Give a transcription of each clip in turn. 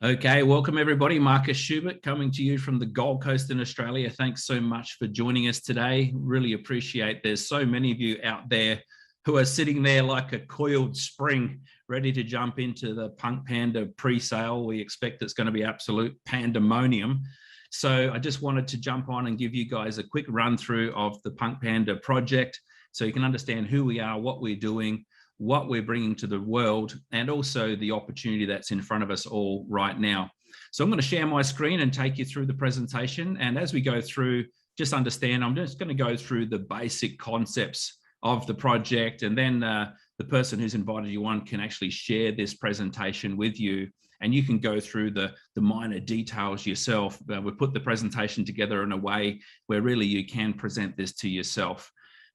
Okay, welcome everybody. Marcus Schubert coming to you from the Gold Coast in Australia. Thanks so much for joining us today. Really appreciate there's so many of you out there who are sitting there like a coiled spring, ready to jump into the PunkPanda pre-sale. We expect it's going to be absolute pandemonium. So I just wanted to jump on and give you guys a quick run through of the PunkPanda project so you can understand who we are, what we're doing, what we're bringing to the world, and also the opportunity that's in front of us all right now. So I'm going to share my screen and take you through the presentation. And as we go through, just understand, I'm just going to go through the basic concepts of the project, and then the person who's invited you on can actually share this presentation with you, and you can go through the minor details yourself. We put the presentation together in a way where really you can present this to yourself.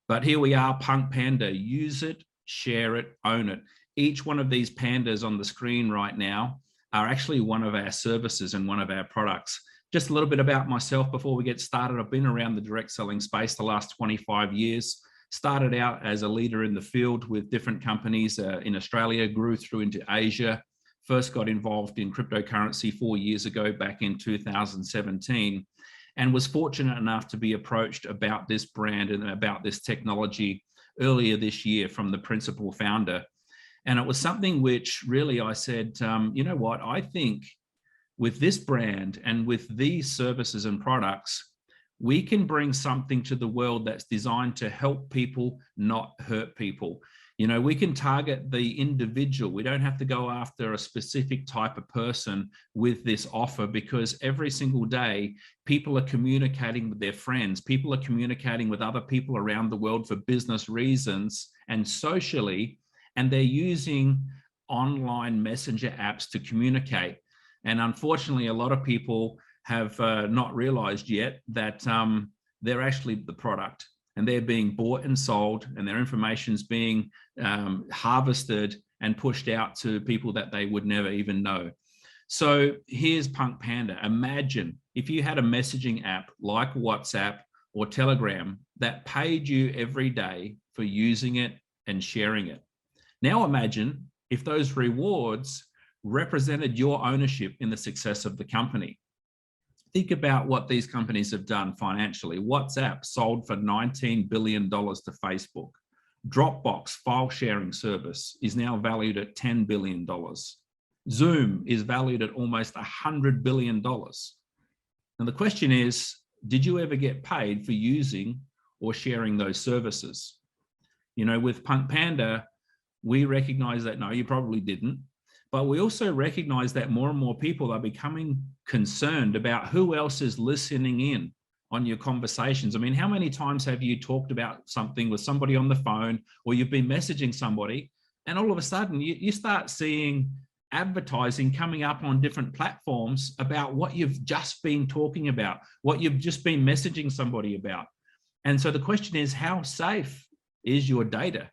But here we are, PunkPanda. Use it, share it, own it. Each one of these pandas on the screen right now are actually one of our services and one of our products. Just a little bit about myself before we get started. I've been around the direct selling space the last 25 years. Started out as a leader in the field with different companies in Australia, grew through into Asia. First got involved in cryptocurrency 4 years ago, back in 2017, and was fortunate enough to be approached about this brand and about this technology earlier this year from the principal founder. And it was something which really I said, you know what, I think with this brand and with these services and products, we can bring something to the world that's designed to help people, not hurt people. You know, we can target the individual. We don't have to go after a specific type of person with this offer, because every single day, people are communicating with their friends. People are communicating with other people around the world for business reasons and socially, and they're using online messenger apps to communicate. And unfortunately, a lot of people have not realized yet that they're actually the product, and they're being bought and sold, and their information's being harvested and pushed out to people that they would never even know. So here's PunkPanda. Imagine if you had a messaging app like WhatsApp or Telegram that paid you every day for using it and sharing it. Now imagine if those rewards represented your ownership in the success of the company. Think about what these companies have done financially. WhatsApp sold for $19 billion to Facebook. Dropbox file sharing service is now valued at $10 billion. Zoom is valued at almost $100 billion. And the question is, did you ever get paid for using or sharing those services? You know, with PunkPanda, we recognize that no, you probably didn't. But we also recognize that more and more people are becoming concerned about who else is listening in on your conversations. I mean, how many times have you talked about something with somebody on the phone, or you've been messaging somebody, and all of a sudden you start seeing advertising coming up on different platforms about what you've just been talking about, what you've just been messaging somebody about. And so the question is, how safe is your data?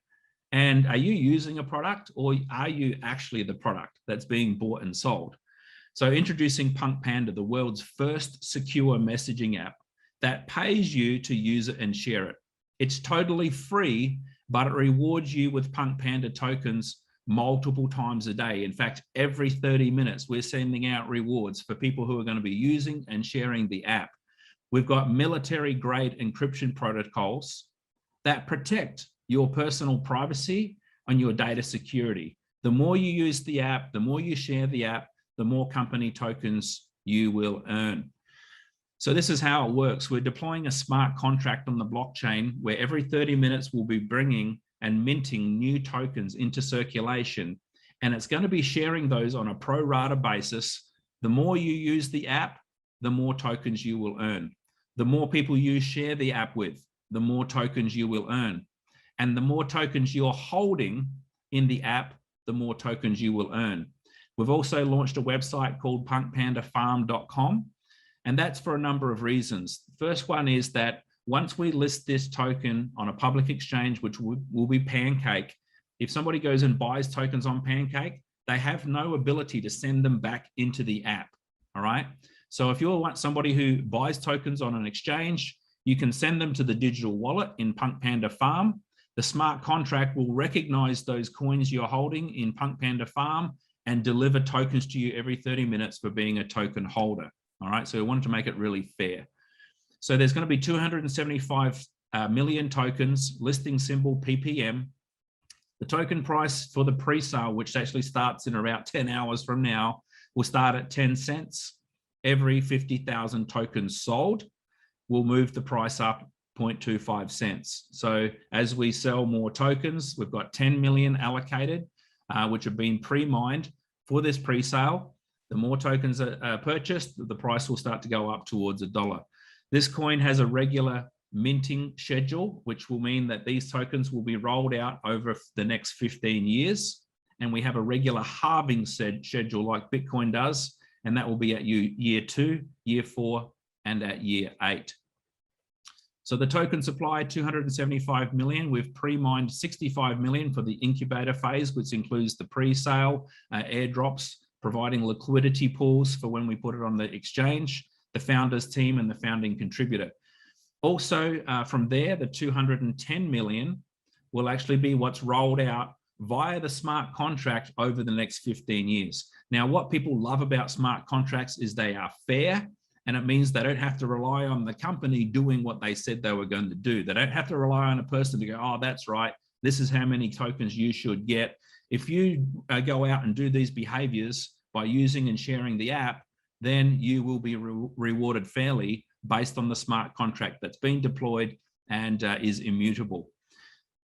And are you using a product, or are you actually the product that's being bought and sold? So introducing PunkPanda, the world's first secure messaging app that pays you to use it and share it. It's totally free, but it rewards you with PunkPanda tokens multiple times a day. In fact, every 30 minutes, we're sending out rewards for people who are going to be using and sharing the app. We've got military-grade encryption protocols that protect your personal privacy and your data security. The more you use the app, the more you share the app, the more company tokens you will earn. So this is how it works. We're deploying a smart contract on the blockchain where every 30 minutes we'll be bringing and minting new tokens into circulation. And it's going to be sharing those on a pro rata basis. The more you use the app, the more tokens you will earn. The more people you share the app with, the more tokens you will earn. And the more tokens you're holding in the app, the more tokens you will earn. We've also launched a website called punkpandafarm.com, and that's for a number of reasons. The first one is that once we list this token on a public exchange, which will be Pancake, if somebody goes and buys tokens on Pancake, they have no ability to send them back into the app, all right? So if you want somebody who buys tokens on an exchange, you can send them to the digital wallet in PunkPanda Farm. The smart contract will recognize those coins you're holding in PunkPanda Farm and deliver tokens to you every 30 minutes for being a token holder. All right, so we wanted to make it really fair. So there's going to be 275 million tokens, listing symbol PPM. The token price for the pre-sale, which actually starts in around 10 hours from now, will start at 10 cents. Every 50,000 tokens sold will move the price up 0.25 cents. So as we sell more tokens, we've got 10 million allocated, which have been pre-mined for this pre-sale. The more tokens are purchased, the price will start to go up towards $1. This coin has a regular minting schedule, which will mean that these tokens will be rolled out over the next 15 years. And we have a regular halving schedule like Bitcoin does, and that will be at year 2, year 4, and at year 8. So the token supply, 275 million. We've pre-mined 65 million for the incubator phase, which includes the pre-sale, airdrops, providing liquidity pools for when we put it on the exchange, the founders team, and the founding contributor. Also, from there, the 210 million will actually be what's rolled out via the smart contract over the next 15 years. Now, what people love about smart contracts is they are fair, and it means they don't have to rely on the company doing what they said they were going to do. They don't have to rely on a person to go, oh, that's right, this is how many tokens you should get. If you go out and do these behaviors by using and sharing the app, then you will be rewarded fairly based on the smart contract that's been deployed and is immutable.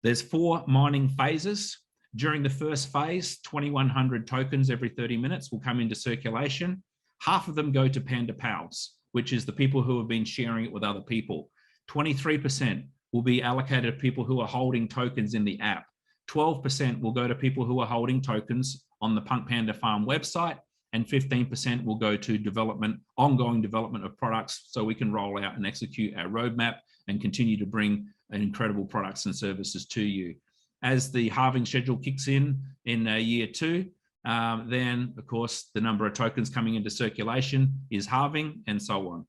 There's 4 mining phases. During the first phase, 2,100 tokens every 30 minutes will come into circulation. Half of them go to Panda Pals, which is the people who have been sharing it with other people. 23% will be allocated to people who are holding tokens in the app. 12% will go to people who are holding tokens on the PunkPanda Farm website, and 15% will go to ongoing development of products so we can roll out and execute our roadmap and continue to bring incredible products and services to you. As the halving schedule kicks in year 2, then of course the number of tokens coming into circulation is halving, and so on.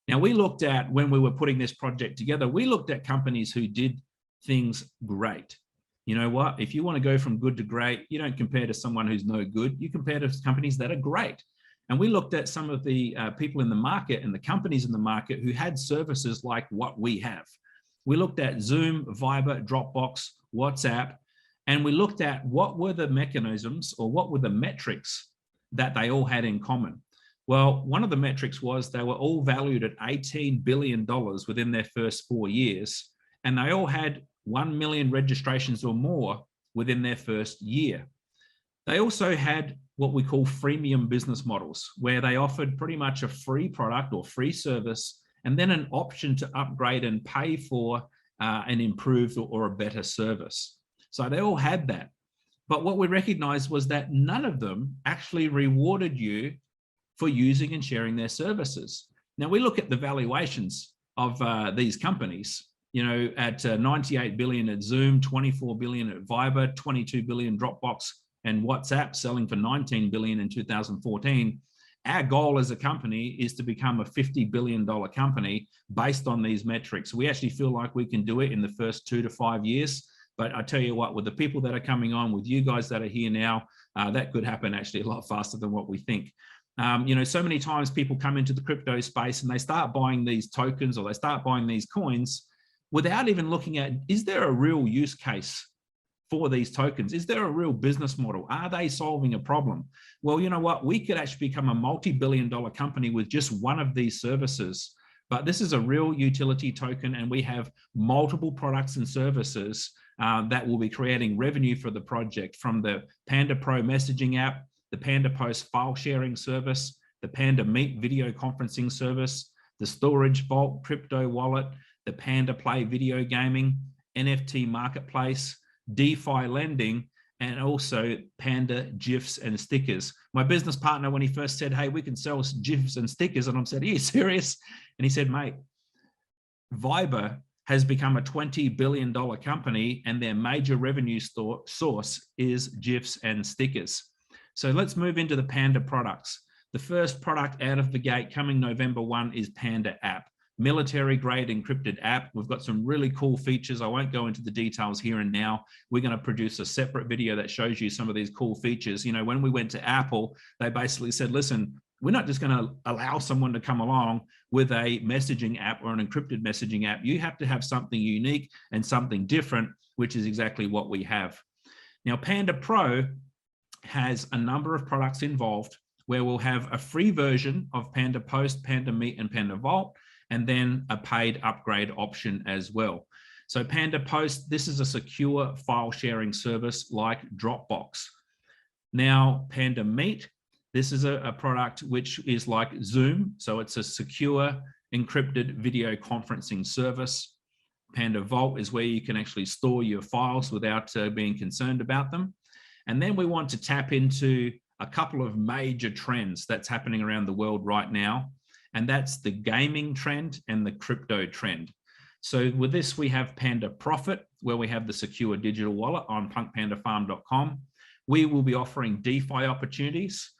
Now, we looked at, when we were putting this project together, we looked at companies who did things great. You know what? If you want to go from good to great, you don't compare to someone who's no good. You compare to companies that are great. And we looked at some of the people in the market and the companies in the market who had services like what we have. We looked at Zoom, Viber, Dropbox, WhatsApp, and we looked at what were the mechanisms or what were the metrics that they all had in common. Well, one of the metrics was they were all valued at $18 billion within their first 4 years, and they all had 1 million registrations or more within their first year. They also had what we call freemium business models, where they offered pretty much a free product or free service, and then an option to upgrade and pay for an improved or a better service. So they all had that. But what we recognized was that none of them actually rewarded you for using and sharing their services. Now, we look at the valuations of these companies, you know, at 98 billion at Zoom, 24 billion at Viber, 22 billion Dropbox and WhatsApp, selling for 19 billion in 2014. Our goal as a company is to become a $50 billion company based on these metrics. We actually feel like we can do it in the first 2 to 5 years. But I tell you what, with the people that are coming on, with you guys that are here now, that could happen actually a lot faster than what we think. You know, so many times people come into the crypto space and they start buying these tokens or they start buying these coins without even looking at, is there a real use case for these tokens? Is there a real business model? Are they solving a problem? Well, you know what? We could actually become a multi-billion-dollar company with just one of these services. But this is a real utility token, and we have multiple products and services that will be creating revenue for the project, from the Panda Pro messaging app, the Panda Post file sharing service, the Panda Meet video conferencing service, the Storage Vault crypto wallet, the Panda Play video gaming, NFT marketplace, DeFi lending, and also Panda GIFs and stickers. My business partner, when he first said, hey, we can sell GIFs and stickers, and I said, are you serious? And he said, mate, Viber has become a $20 billion company, and their major revenue source is GIFs and stickers. So let's move into the Panda products. The first product out of the gate coming November 1 is Panda App. military grade encrypted app. We've got some really cool features. I won't go into the details here and now. We're going to produce a separate video that shows you some of these cool features. You know, when we went to Apple, they basically said, listen, we're not just going to allow someone to come along with a messaging app or an encrypted messaging app. You have to have something unique and something different, which is exactly what we have. Now, Panda Pro has a number of products involved where we'll have a free version of Panda Post, Panda Meet, and Panda Vault, and then a paid upgrade option as well. So Panda Post, this is a secure file sharing service like Dropbox. Now, Panda Meet, this is a product which is like Zoom. So it's a secure encrypted video conferencing service. Panda Vault is where you can actually store your files without being concerned about them. And then we want to tap into a couple of major trends that's happening around the world right now. And that's the gaming trend and the crypto trend. So with this, we have Panda Profit, where we have the secure digital wallet on punkpandafarm.com. We will be offering DeFi opportunities.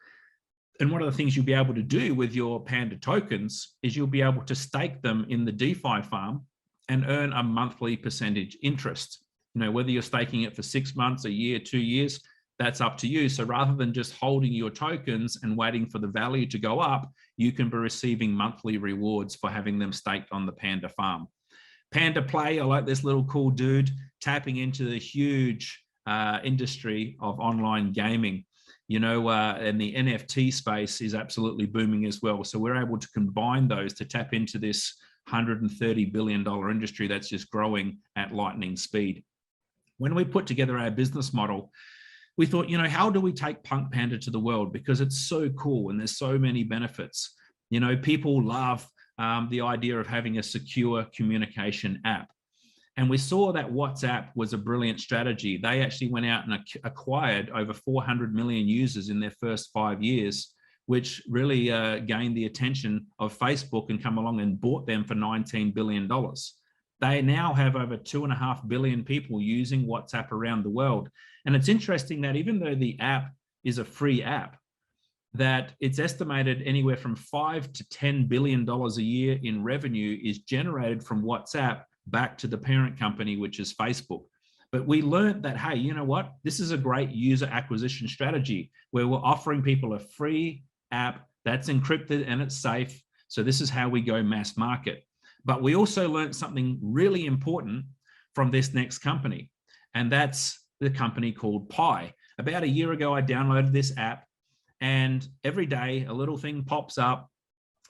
And one of the things you'll be able to do with your Panda tokens is you'll be able to stake them in the DeFi farm and earn a monthly percentage interest. You know, whether you're staking it for 6 months, a year, 2 years, that's up to you. So rather than just holding your tokens and waiting for the value to go up, you can be receiving monthly rewards for having them staked on the Panda farm. Panda Play, I like this little cool dude tapping into the huge industry of online gaming. You know, and the NFT space is absolutely booming as well. So we're able to combine those to tap into this $130 billion industry that's just growing at lightning speed. When we put together our business model, we thought, you know, how do we take PunkPanda to the world? Because it's so cool and there's so many benefits. You know, people love the idea of having a secure communication app. And we saw that WhatsApp was a brilliant strategy. They actually went out and acquired over 400 million users in their first 5 years, which really gained the attention of Facebook and come along and bought them for $19 billion. They now have over 2.5 billion people using WhatsApp around the world. And it's interesting that even though the app is a free app, that it's estimated anywhere from $5 to $10 billion a year in revenue is generated from WhatsApp back to the parent company, which is Facebook. But we learned that, hey, you know what? This is a great user acquisition strategy where we're offering people a free app that's encrypted and it's safe. So this is how we go mass market. But we also learned something really important from this next company, and that's the company called Pi. About a year ago, I downloaded this app, and every day a little thing pops up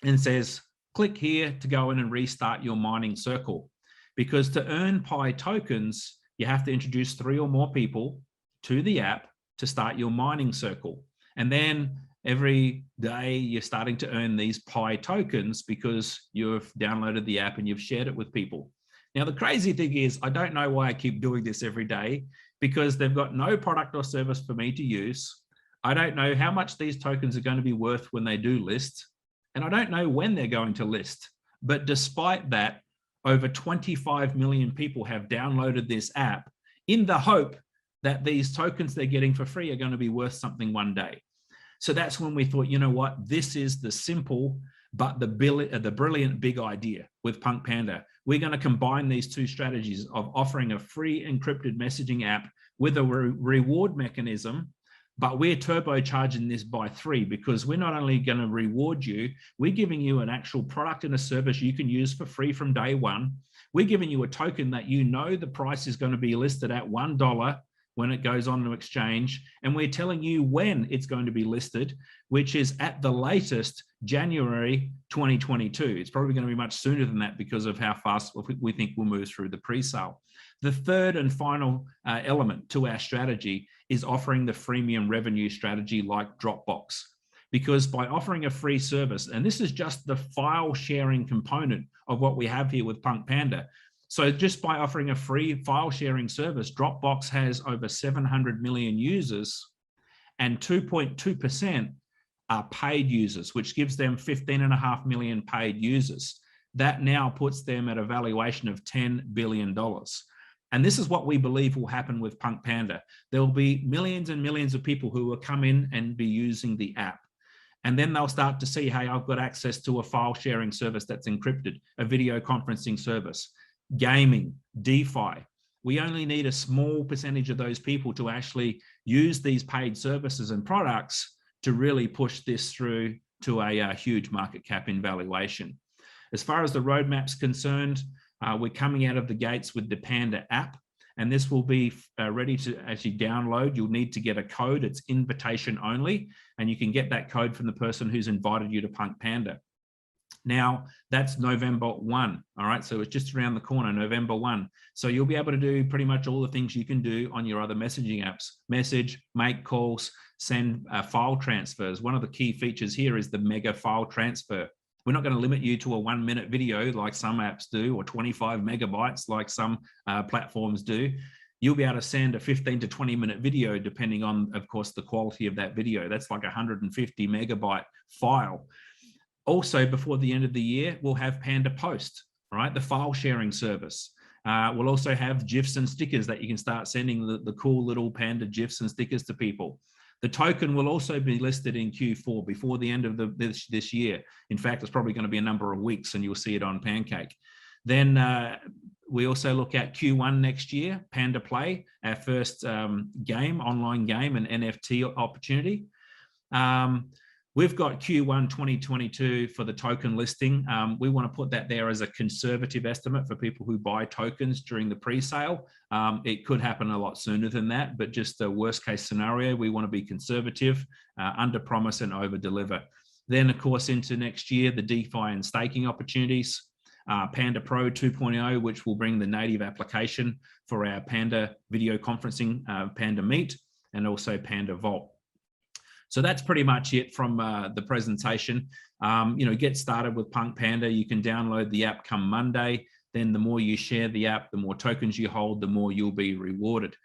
and says, click here to go in and restart your mining circle. Because to earn Pi tokens, you have to introduce 3 or more people to the app to start your mining circle. And then every day you're starting to earn these Pi tokens because you've downloaded the app and you've shared it with people. Now, the crazy thing is, I don't know why I keep doing this every day, because they've got no product or service for me to use. I don't know how much these tokens are going to be worth when they do list, and I don't know when they're going to list. But despite that, over 25 million people have downloaded this app in the hope that these tokens they're getting for free are going to be worth something one day. So that's when we thought, you know what, this is the simple but the brilliant big idea with PunkPanda. We're going to combine these two strategies of offering a free encrypted messaging app with a reward mechanism, but we're turbocharging this by 3, because we're not only going to reward you, we're giving you an actual product and a service you can use for free from day one. We're giving you a token that you know the price is going to be listed at $1 when it goes on to exchange, and we're telling you when it's going to be listed, which is at the latest January 2022. It's probably going to be much sooner than that because of how fast we think we'll move through the pre-sale. The third and final element to our strategy is offering the freemium revenue strategy like Dropbox, because by offering a free service, and this is just the file sharing component of what we have here with PunkPanda. So just by offering a free file sharing service, Dropbox has over 700 million users, and 2.2% are paid users, which gives them 15.5 million paid users. That now puts them at a valuation of $10 billion. And this is what we believe will happen with PunkPanda. There will be millions and millions of people who will come in and be using the app. And then they'll start to see, hey, I've got access to a file sharing service that's encrypted, a video conferencing service, gaming, DeFi. We only need a small percentage of those people to actually use these paid services and products to really push this through to a huge market cap in valuation. As far as the roadmap's concerned, we're coming out of the gates with the Panda app, and this will be ready to actually download. You'll need to get a code. It's invitation only, and you can get that code from the person who's invited you to PunkPanda. Now, that's November 1, all right? So it's just around the corner, November 1. So you'll be able to do pretty much all the things you can do on your other messaging apps. Message, make calls, send file transfers. One of the key features here is the mega file transfer. We're not going to limit you to a 1-minute video like some apps do, or 25 megabytes like some platforms do. You'll be able to send a 15 to 20-minute video, depending on, of course, the quality of that video. That's like a 150 megabyte file. Also, before the end of the year, we'll have Panda Post, right? The file sharing service. We'll also have GIFs and stickers that you can start sending the cool little Panda GIFs and stickers to people. The token will also be listed in Q4 before the end of this year. In fact, it's probably going to be a number of weeks and you'll see it on Pancake. Then we also look at Q1 next year, Panda Play, our first game, online game and NFT opportunity. We've got Q1 2022 for the token listing. We want to put that there as a conservative estimate for people who buy tokens during the pre-sale. It could happen a lot sooner than that, but just a worst case scenario, we want to be conservative, under promise and over deliver. Then of course into next year, the DeFi and staking opportunities, Panda Pro 2.0, which will bring the native application for our Panda video conferencing, Panda Meet, and also Panda Vault. So that's pretty much it from the presentation. Get started with PunkPanda. You can download the app come Monday. Then the more you share the app, the more tokens you hold, the more you'll be rewarded.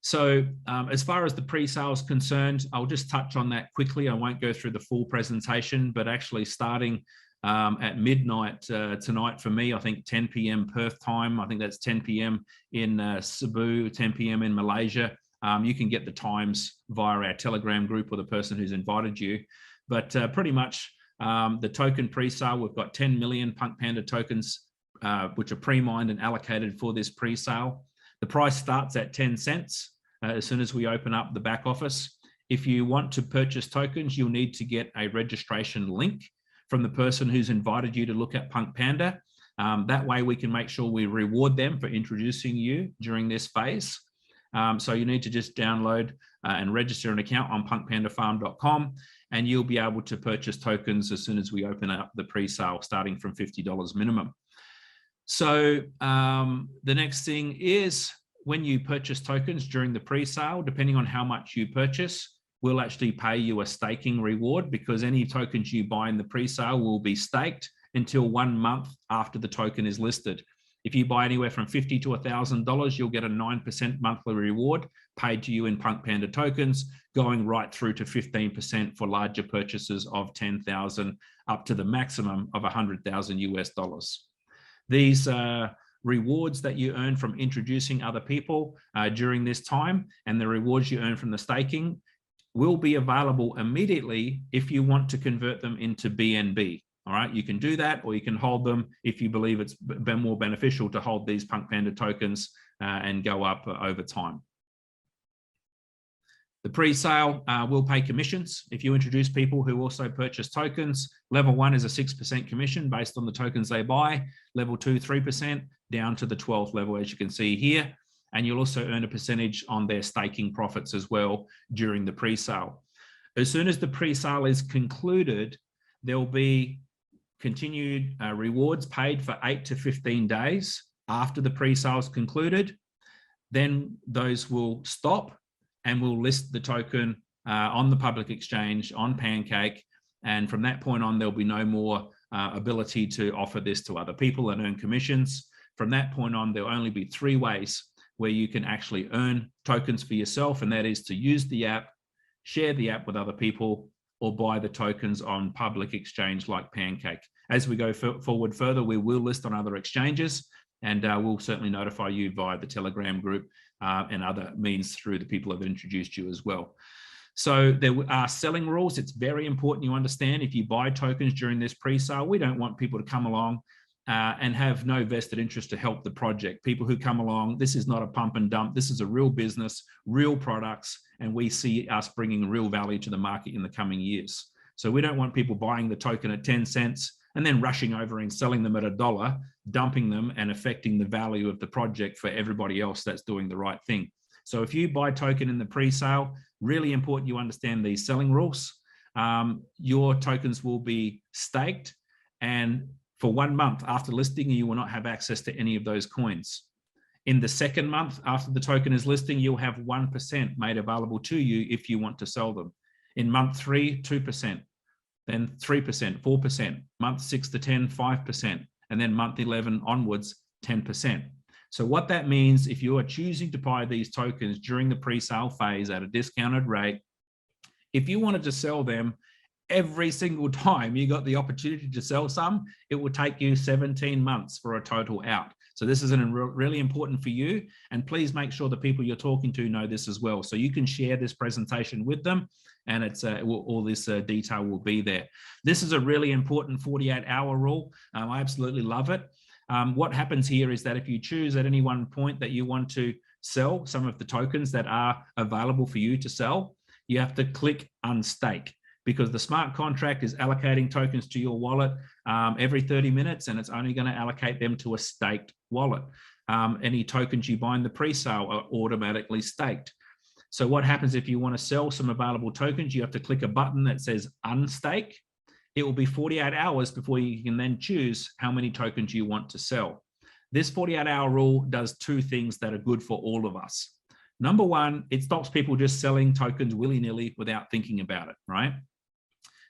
So as far as the pre-sale is concerned, I'll just touch on that quickly. I won't go through the full presentation, but actually starting at midnight tonight for me, I think 10 p.m. Perth time. I think that's 10 p.m. in Cebu, 10 p.m. in Malaysia. You can get the times via our Telegram group or the person who's invited you. But pretty much the token pre-sale, we've got 10 million PunkPanda tokens, which are pre-mined and allocated for this pre-sale. The price starts at 10 cents as soon as we open up the back office. If you want to purchase tokens, you'll need to get a registration link from the person who's invited you to look at PunkPanda. That way we can make sure we reward them for introducing you during this phase. So you need to just download and register an account on punkpandafarm.com, and you'll be able to purchase tokens as soon as we open up the pre-sale, starting from $50 minimum. So the next thing is, when you purchase tokens during the pre-sale, depending on how much you purchase, we'll actually pay you a staking reward, because any tokens you buy in the pre-sale will be staked until 1 month after the token is listed. If you buy anywhere from $50 to $1,000, you'll get a 9% monthly reward paid to you in PunkPanda tokens, going right through to 15% for larger purchases of 10,000 up to the maximum of 100,000 US dollars. These rewards that you earn from introducing other people during this time, and the rewards you earn from the staking, will be available immediately if you want to convert them into BNB. All right, you can do that, or you can hold them if you believe it's been more beneficial to hold these PunkPanda tokens and go up over time. The pre-sale will pay commissions if you introduce people who also purchase tokens. Level 1 is a 6% commission based on the tokens they buy. Level 2, 3%, down to the 12th level, as you can see here. And you'll also earn a percentage on their staking profits as well during the pre-sale. As soon as the pre-sale is concluded, there'll be continued rewards paid for 8 to 15 days after the pre-sale is concluded. Then those will stop, and we'll list the token on the public exchange on Pancake. And from that point on, there'll be no more ability to offer this to other people and earn commissions. From that point on, there'll only be 3 ways where you can actually earn tokens for yourself, and that is to use the app, share the app with other people, or buy the tokens on public exchange like Pancake. As we go forward further, we will list on other exchanges, and we'll certainly notify you via the Telegram group and other means through the people who have introduced you as well. So there are selling rules. It's very important you understand if you buy tokens during this pre-sale, we don't want people to come along and have no vested interest to help the project. People who come along, this is not a pump and dump. This is a real business, real products, and we see us bringing real value to the market in the coming years. So we don't want people buying the token at 10 cents and then rushing over and selling them at $1, dumping them and affecting the value of the project for everybody else that's doing the right thing. So if you buy token in the pre-sale, really important you understand these selling rules. Your tokens will be staked, and for 1 month after listing, you will not have access to any of those coins. In the second month after the token is listing, you'll have 1% made available to you if you want to sell them. In month 3, 2%, then 3%, 4%, month 6 to 10, 5%, and then month 11 onwards, 10%. So what that means, if you are choosing to buy these tokens during the pre-sale phase at a discounted rate, if you wanted to sell them every single time you got the opportunity to sell some, it will take you 17 months for a total out. So this is really important for you, and please make sure the people you're talking to know this as well. So you can share this presentation with them, and it's all this detail will be there. This is a really important 48-hour rule. I absolutely love it. What happens here is that if you choose at any one point that you want to sell some of the tokens that are available for you to sell, you have to click unstake, because the smart contract is allocating tokens to your wallet every 30 minutes, and it's only going to allocate them to a staked wallet. Any tokens you buy in the pre-sale are automatically staked. So what happens if you want to sell some available tokens, you have to click a button that says unstake. It will be 48 hours before you can then choose how many tokens you want to sell. This 48-hour rule does two things that are good for all of us. Number one, it stops people just selling tokens willy-nilly without thinking about it, right?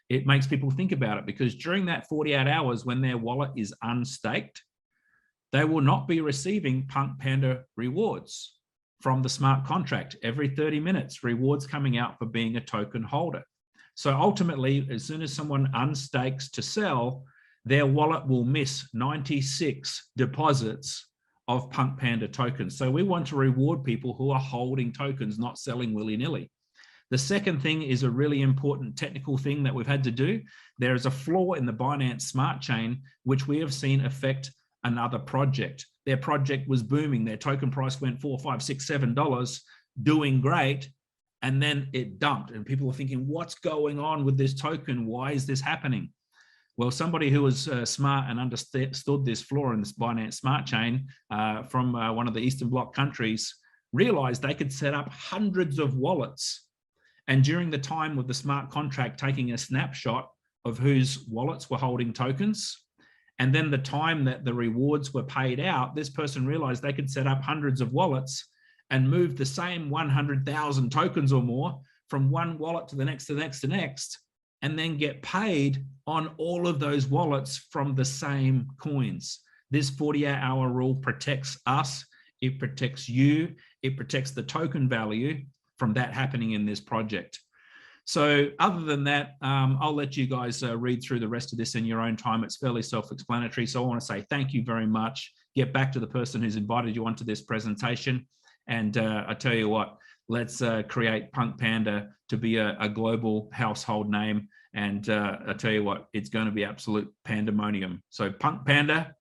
It makes people think about it, because during that 48 hours when their wallet is unstaked, they will not be receiving PunkPanda rewards from the smart contract. Every 30 minutes, rewards coming out for being a token holder. So ultimately, as soon as someone unstakes to sell, their wallet will miss 96 deposits of PunkPanda tokens. So we want to reward people who are holding tokens, not selling willy-nilly. The second thing is a really important technical thing that we've had to do. There is a flaw in the Binance Smart Chain, which we have seen affect another project. Their project was booming. Their token price went $4, $5, $6, $7, doing great. And then it dumped, and people were thinking, what's going on with this token? Why is this happening? Well, somebody who was smart and understood this flaw in this Binance Smart Chain from one of the Eastern Bloc countries realized they could set up hundreds of wallets. And during the time with the smart contract taking a snapshot of whose wallets were holding tokens, and then the time that the rewards were paid out, this person realized they could set up hundreds of wallets and move the same 100,000 tokens or more from one wallet to the next, to the next, to the next, and then get paid on all of those wallets from the same coins. This 48-hour rule protects us, it protects you, it protects the token value from that happening in this project. So other than that, I'll let you guys read through the rest of this in your own time. It's fairly self-explanatory. So I want to say thank you very much. Get back to the person who's invited you onto this presentation. And I tell you what, let's create PunkPanda to be a global household name. And I tell you what, it's going to be absolute pandemonium. So PunkPanda,